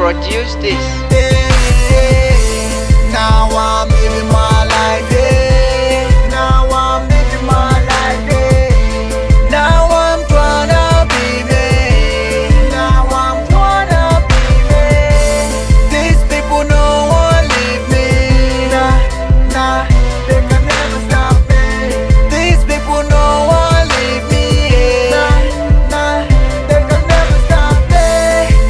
produced this. Now I'm living my life, now I'm living my life, now I'm tryna be me, now I'm tryna be me. These people no one leave me, nah, they can never stop me. These people no one leave me, nah, they can never stop me.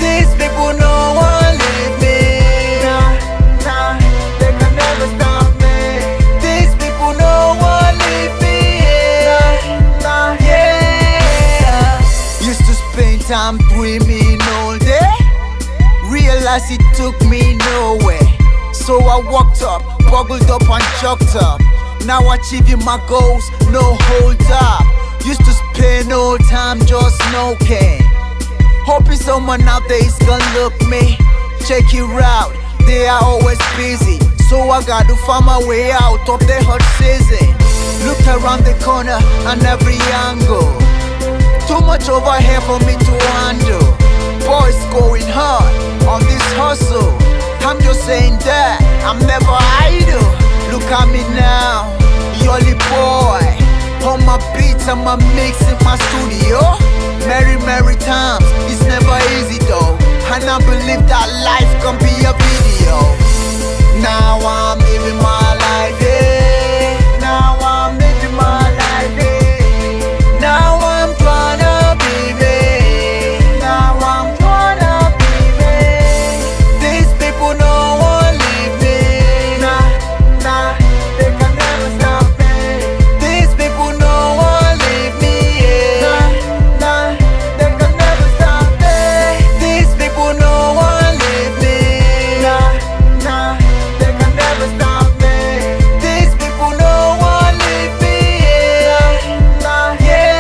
These people no one leave me, nah, they can never stop me. These people no one leave me, yeah. Used to spend time dreaming all day, realized it took me nowhere. So I walked up, buckled up and chucked up. Now achieving my goals, no hold up. Used to spend all time just smoking, hoping someone out there is gonna look me. Check it out, they are always busy, so I gotta find my way out of the hot season. Looked around the corner and every angle, too much over here for me to handle. Boys going hard on this hustle, I'm just saying that I'm never idle. Look at me now, YolyBoy. On my beats, I'm a mix in my studio. Merry times, it's never easy though, and I believe that life can be a video. Now I'm living my life, now I'm living my life, now I'm tryna be me, now I'm tryna be me. These people no one leave me, nah, they can never stop me. These people no one leave me, nah, they can never stop me. These people no one leave me, nah, they can never stop me. These people no one leave me,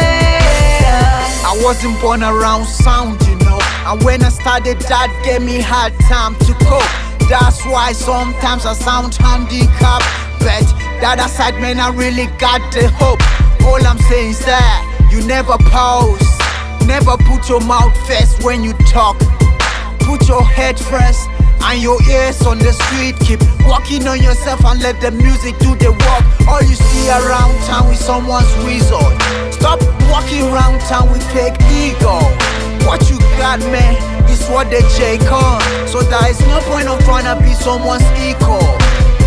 yeah. I wasn't born around sound, you know, and when I started that gave me hard time to cope. That's why sometimes I sound handicapped, but that aside, man, I really got the hope. All I'm saying is that you never pause, never put your mouth first when you talk. Put your head first and your ears on the street. Keep walking on yourself and let the music do the work. All you see around town is someone's result. Stop walking around town with fake ego. What you got, man, is what they check on. So there is no point of trying to be someone's equal.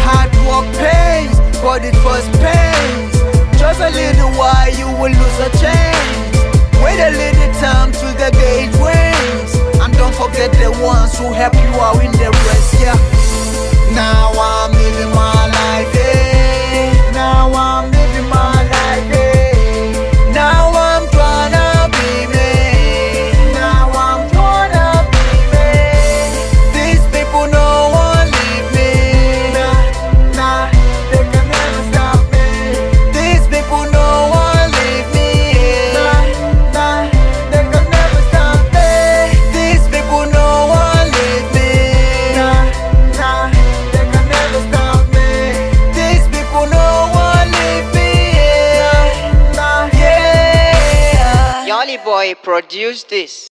Hard work pays, but it first pays. Just a little while you will lose a chance. Wait a little time till the gate rings, and don't forget the ones who help you out in the rest, yeah. Now I'm living my life, now I'm living my life, now I'm tryna be me, now I'm tryna be me. These people no one leave me, nah, they can never stop me. These people no one leave me, nah, they can never stop me. These people no one leave me, nah, they can never stop me. These people no one leave me, yeah. YolyBoy produced this.